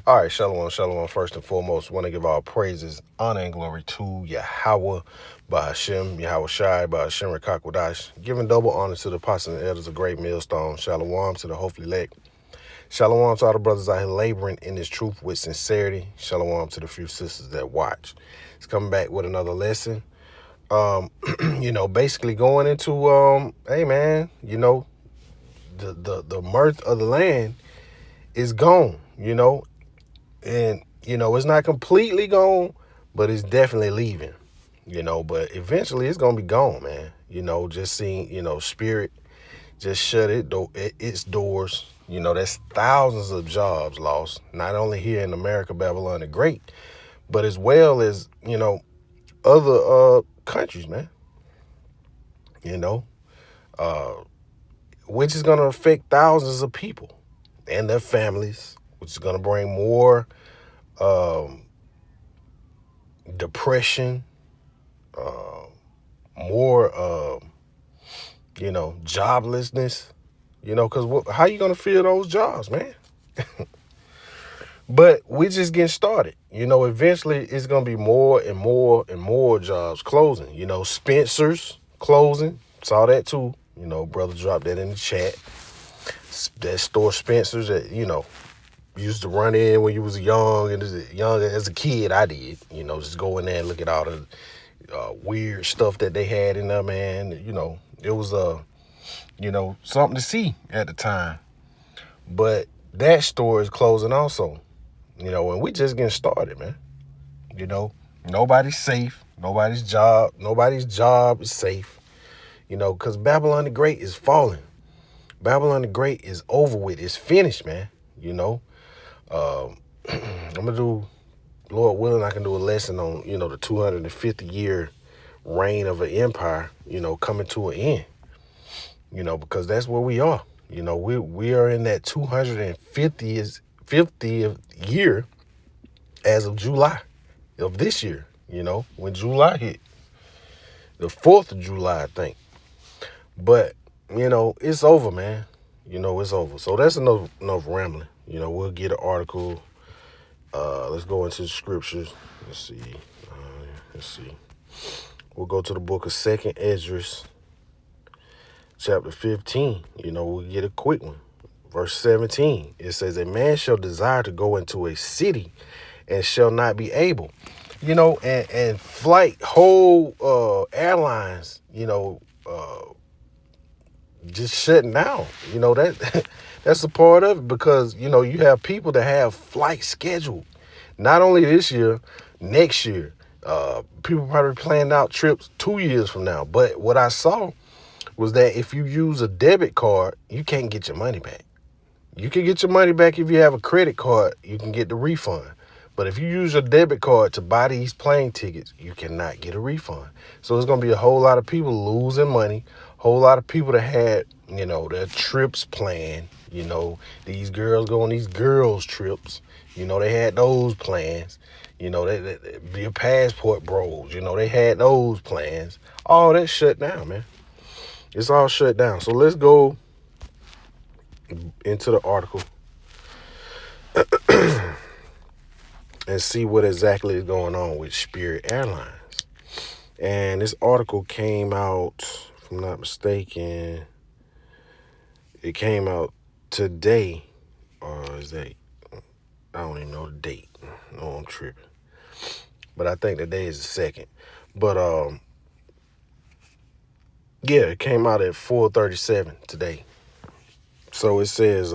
All right, shalom, shalom. First and foremost, want to give all praises, honor, and glory to Yahweh, Bahashem, Yahweh Shai, Bahashem Rekakwadash. Giving double honor to the apostles and elders of Great Millstone. Shalom to the hopefully elect. Shalom to all the brothers out here laboring in this truth with sincerity. Shalom to the few sisters that watch. It's coming back with another lesson. Basically going into, hey man, the mirth of the land is gone, and it's not completely gone, but it's definitely leaving, but eventually it's gonna be gone, man. Just seeing, spirit just shut its doors. That's thousands of jobs lost, not only here in America, Babylon the Great, but as well as, other countries, man. you know uh which is gonna affect thousands of people and their families, which is gonna bring more um depression, uh, more, joblessness, because how you going to fill those jobs, man? But we just getting started. Eventually it's going to be more and more and more jobs closing. Spencer's closing. Saw that too. Brother dropped that in the chat. That store Spencer's that, used to run in when you was young, and as a kid, I did, just go in there and look at all the weird stuff that they had in there, man. It was something to see at the time. But that store is closing also. And we just getting started, man. Nobody's safe. Nobody's job is safe. Because Babylon the Great is falling. Babylon the Great is over with. It's finished, man. I'm gonna do, Lord willing, I can do a lesson on, the 250 year reign of an empire, coming to an end, because that's where we are. We are in that 250th 50th year as of July of this year, when July hit, the 4th of July, I think. But, it's over, man. It's over. So that's enough rambling. We'll get an article. Let's go into the scriptures. Let's see. We'll go to the book of 2nd Esdras, chapter 15. We'll get a quick one. Verse 17. It says, a man shall desire to go into a city and shall not be able. And flight, whole airlines, just shutting down. That that's a part of it, because, you have people that have flights scheduled, not only this year, next year. People probably planning out trips 2 years from now. But what I saw was that if you use a debit card, you can't get your money back. You can get your money back if you have a credit card. You can get the refund. But if you use your debit card to buy these plane tickets, you cannot get a refund. So it's going to be a whole lot of people losing money, whole lot of people that had, their trips planned. These girls go on these girls' trips. They had those plans. They be a passport bros. They had those plans. All that shut down, man. It's all shut down. So let's go into the article and see what exactly is going on with Spirit Airlines. And this article came out, if I'm not mistaken, it came out today. Or is that, I don't even know the date. No, I'm tripping. But I think the day is the 2nd. But yeah, it came out at 4:37 today. So it says,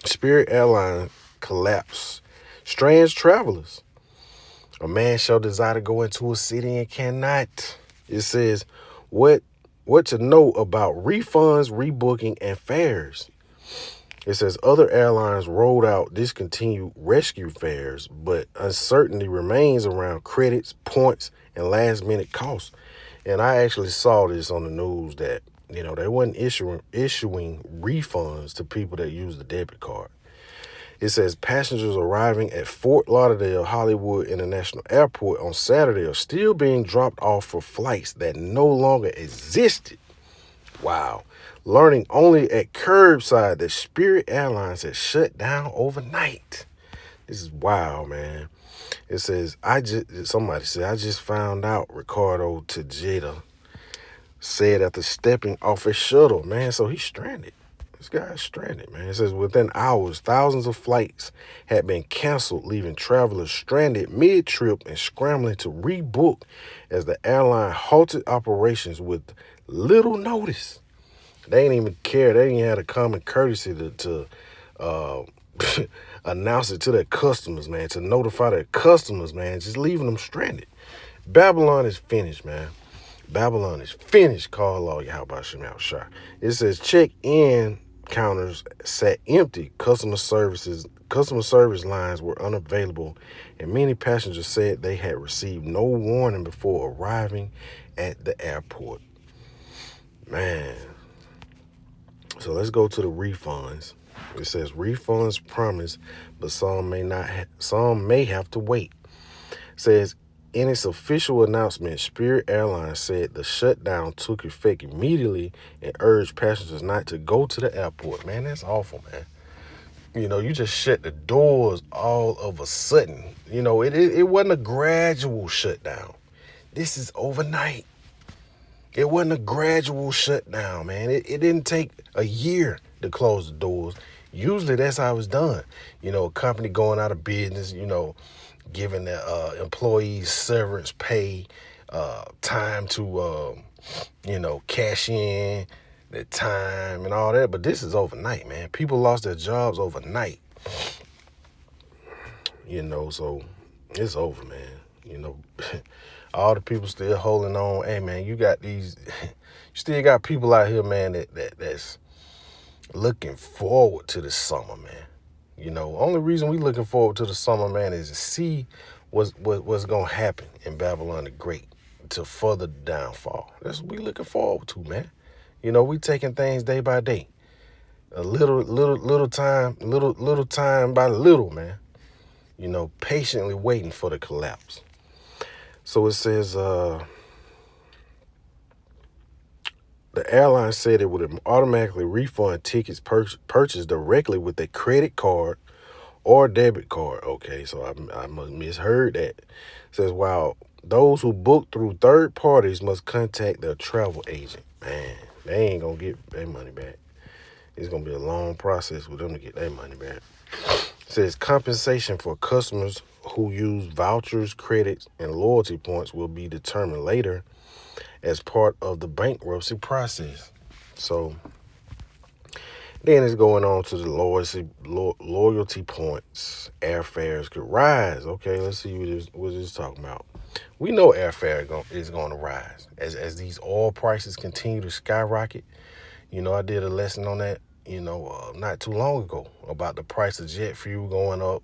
Spirit Airlines collapse. Strange travelers. A man shall desire to go into a city and cannot. It says, what to know about refunds, rebooking, and fares. It says other airlines rolled out discontinued rescue fares, but uncertainty remains around credits, points, and last-minute costs. And I actually saw this on the news that, they wasn't issuing refunds to people that use the debit card. It says passengers arriving at Fort Lauderdale Hollywood International Airport on Saturday are still being dropped off for flights that no longer existed. Wow. Learning only at curbside that Spirit Airlines has shut down overnight. This is wild, man. It says, somebody said, I just found out Ricardo Tejeda said after stepping off a shuttle, man. So he's stranded. This guy's stranded, man. It says within hours, thousands of flights had been canceled, leaving travelers stranded mid-trip and scrambling to rebook as the airline halted operations with little notice. They ain't even care. They ain't had a common courtesy to uh, announce it to their customers, man, to notify their customers, man, just leaving them stranded. Babylon is finished, man. Babylon is finished. Call all Yahweh Shem Shah. It says check-in counters sat empty. Customer service lines were unavailable, and many passengers said they had received no warning before arriving at the airport. Man. So let's go to the refunds. It says refunds promised, but some may have to wait. It says in its official announcement, Spirit Airlines said the shutdown took effect immediately and urged passengers not to go to the airport. Man, that's awful, man. You know, you just shut the doors all of a sudden. You know, it wasn't a gradual shutdown. This is overnight. It wasn't a gradual shutdown, man. It didn't take a year to close the doors. Usually that's how it's done. You know, a company going out of business, you know, giving their employees severance pay, time to, you know, cash in, their time and all that. But this is overnight, man. People lost their jobs overnight. You know, so it's over, man. You know, all the people still holding on. Hey, man, you still got people out here, man, that's looking forward to the summer, man. You know, only reason we looking forward to the summer, man, is to see what's going to happen in Babylon the Great to further downfall. That's what we looking forward to, man. You know, we taking things day by day. A little time by little, man. You know, patiently waiting for the collapse. So it says, the airline said it would automatically refund tickets purchased directly with a credit card or debit card. Okay, so I misheard that. It says, while those who book through third parties must contact their travel agent. Man, they ain't going to get their money back. It's going to be a long process for them to get their money back. It says compensation for customers who use vouchers, credits, and loyalty points will be determined later as part of the bankruptcy process. So then it's going on to the loyalty points. Airfares could rise. Okay, let's see what this is talking about. We know airfare is going to rise as these oil prices continue to skyrocket. You know, I did a lesson on that, you know, not too long ago about the price of jet fuel going up.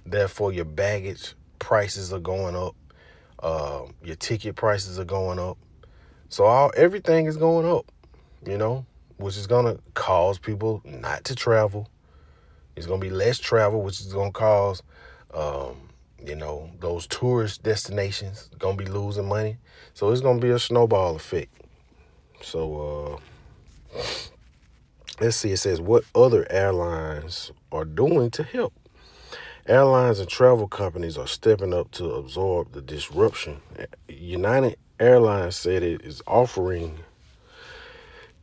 Therefore, your baggage prices are going up. Your ticket prices are going up. So everything is going up, you know, which is going to cause people not to travel. It's going to be less travel, which is going to cause, you know, those tourist destinations going to be losing money. So it's going to be a snowball effect. So let's see. It says what other airlines are doing to help. Airlines and travel companies are stepping up to absorb the disruption. United Airlines said it is offering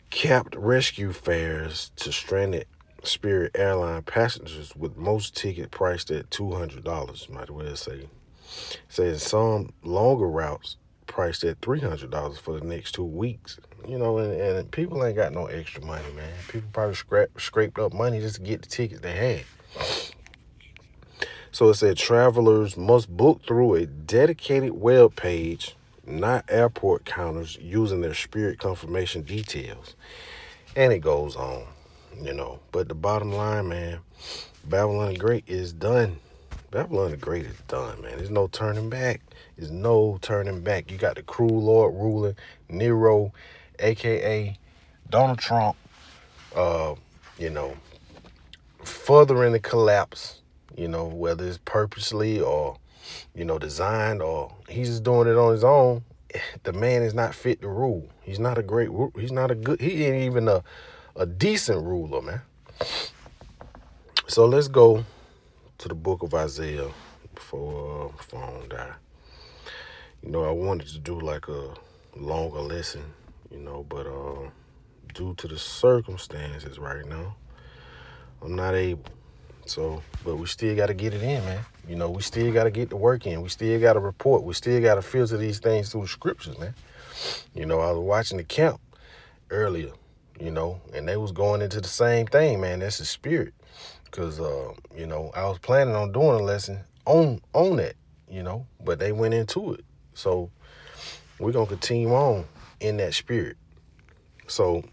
capped rescue fares to stranded Spirit Airline passengers, with most tickets priced at $200. Might as well say. Says some longer routes priced at $300 for the next 2 weeks. You know, and people ain't got no extra money, man. People probably scraped up money just to get the tickets they had. So it said travelers must book through a dedicated web page, not airport counters, using their Spirit confirmation details. And it goes on, you know. But the bottom line, man, Babylon the Great is done. Babylon the Great is done, man. There's no turning back. There's no turning back. You got the cruel Lord ruling, Nero, a.k.a. Donald Trump, you know, furthering the collapse. You know, whether it's purposely or, you know, designed or he's just doing it on his own. The man is not fit to rule. He's not a he ain't even a decent ruler, man. So let's go to the book of Isaiah before phone die. I wanted to do like a longer lesson, but due to the circumstances right now, I'm not able. So, but we still got to get it in, man. We still got to get the work in. We still got to report. We still got to filter these things through the scriptures, man. I was watching the camp earlier, and they was going into the same thing, man. That's the spirit. Because, I was planning on doing a lesson on that, but they went into it. So we're going to continue on in that spirit. So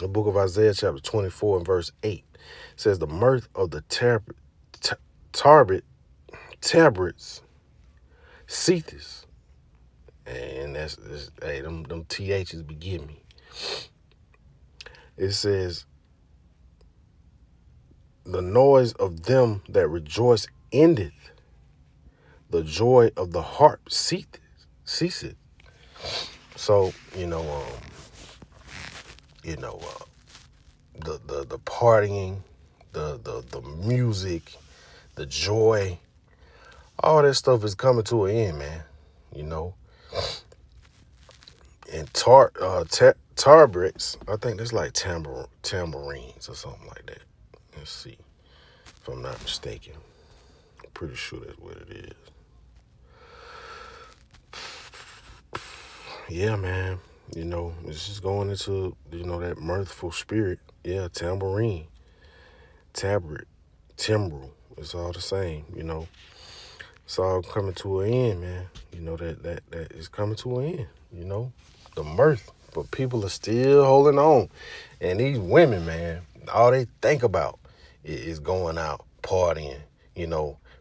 the book of Isaiah chapter 24 and verse 8 says, the mirth of the tabrets ceases. And that's hey, them THs be giving me. It says, the noise of them that rejoice endeth. The joy of the harp ceaseth. So, the partying, the music, the joy, all that stuff is coming to an end, man. And tabrets, I think that's like tambourines or something like that. Let's see, if I'm not mistaken. I'm pretty sure that's what it is. Yeah, man. It's just going into, that mirthful spirit. Yeah, tambourine, tabret, timbrel. It's all the same, It's all coming to an end, man. That is coming to an end, the mirth. But people are still holding on. And these women, man, all they think about is going out, partying,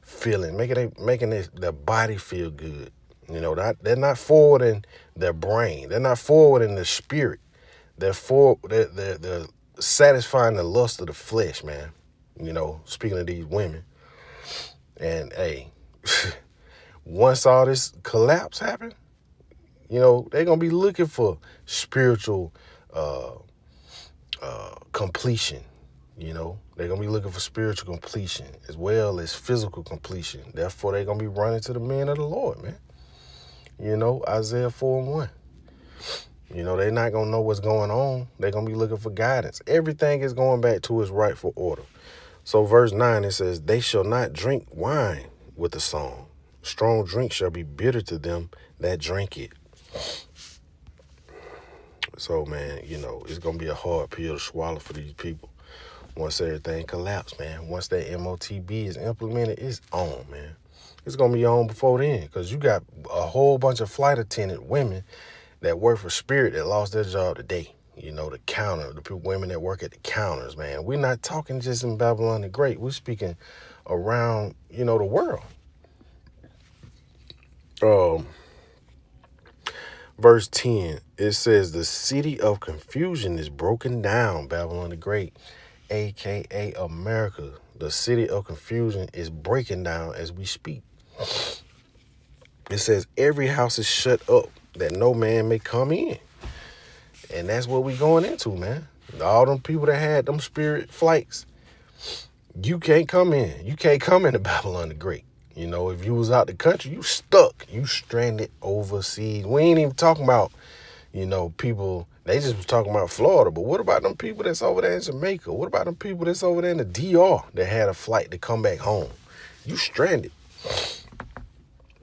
feeling, making their body feel good. They're not forwarding their brain. They're not forwarding their spirit. They're satisfying the lust of the flesh, man. Speaking of these women. And hey, once all this collapse happen, they're gonna be looking for spiritual completion. They're gonna be looking for spiritual completion as well as physical completion. Therefore, they're gonna be running to the men of the Lord, man. Isaiah 4:1. They're not going to know what's going on. They're going to be looking for guidance. Everything is going back to its rightful order. So verse 9, it says, they shall not drink wine with the song. Strong drink shall be bitter to them that drink it. So, man, it's going to be a hard pill to swallow for these people. Once everything collapses, man. Once that MOTB is implemented, it's on, man. It's going to be on before then, because you got a whole bunch of flight attendant women that work for Spirit that lost their job today. The counter, the women that work at the counters, man. We're not talking just in Babylon the Great. We're speaking around, the world. Verse 10, it says, the city of confusion is broken down, Babylon the Great, a.k.a. America. The city of confusion is breaking down as we speak. It says, every house is shut up, that no man may come in. And that's what we going into, man. All them people that had them spirit flights, you can't come in. You can't come into Babylon the Great. If you was out the country, you stuck. You stranded overseas. We ain't even talking about, people, they just was talking about Florida. But what about them people that's over there in Jamaica? What about them people that's over there in the DR that had a flight to come back home? You stranded.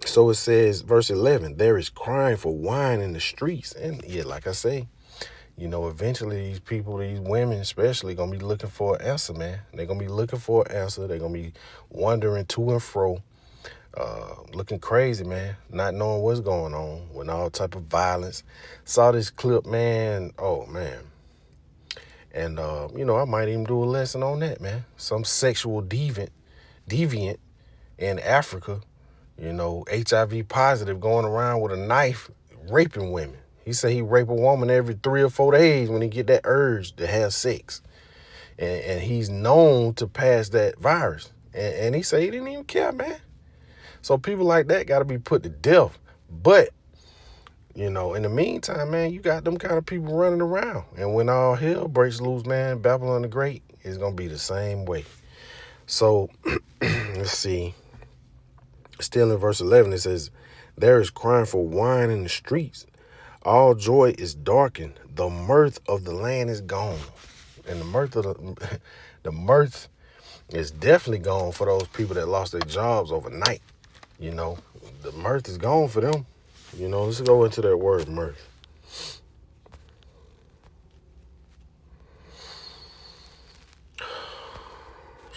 So it says, verse 11, there is crying for wine in the streets. And yeah, like I say, eventually these people, these women especially, going to be looking for an answer, man. They're going to be looking for an answer. They're going to be wandering to and fro, looking crazy, man, not knowing what's going on with all type of violence. Saw this clip, man. Oh, man. And, I might even do a lesson on that, man. Some sexual deviant in Africa, HIV positive, going around with a knife, raping women. He said he rape a woman every 3 or 4 days when he get that urge to have sex. And he's known to pass that virus. And he said he didn't even care, man. So people like that got to be put to death. But, in the meantime, man, you got them kind of people running around. And when all hell breaks loose, man, Babylon the Great is going to be the same way. So let's see. Still in verse 11, it says, there is crying for wine in the streets. All joy is darkened. The mirth of the land is gone. And the mirth of the mirth is definitely gone for those people that lost their jobs overnight. You know, the mirth is gone for them. You know, let's go into that word mirth.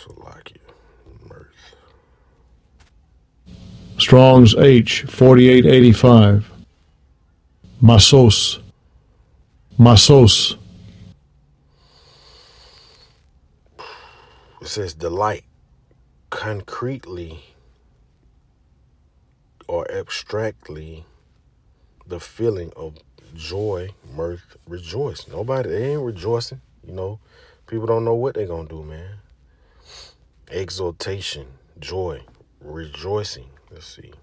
So like it, mirth. Strong's H 4885. Masos. Masos. It says delight, concretely or abstractly, the feeling of joy, mirth, rejoice. Nobody, they ain't rejoicing. You know, people don't know what they're going to do, man. Exaltation, joy, rejoicing. Let's see.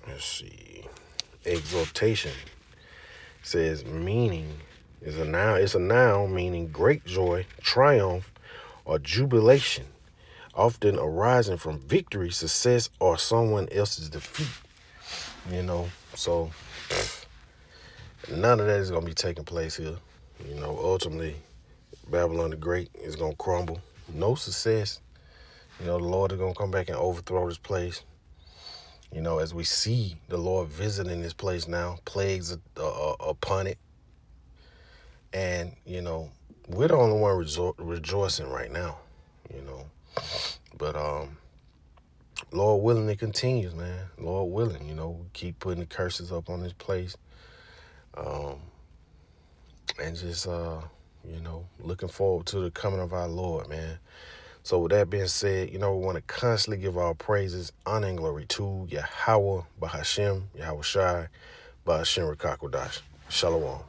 Let's see. Exaltation says meaning is a noun. It's a noun meaning great joy, triumph, or jubilation, often arising from victory, success, or someone else's defeat. You know, so none of that is going to be taking place here. You know, ultimately, Babylon the Great is going to crumble. No success. You know, the Lord is going to come back and overthrow this place. You know, as we see the Lord visiting this place now, plagues upon it. And, you know, we're the only one rejoicing right now, you know. But Lord willing, it continues, man. Lord willing, you know, we keep putting the curses up on this place. And just, you know, looking forward to the coming of our Lord, man. So with that being said, you know, we want to constantly give our praises, honor, and glory to Yahweh, Bahashem, Yahweh Shai, Bahashem Rakakwadash. Shalom.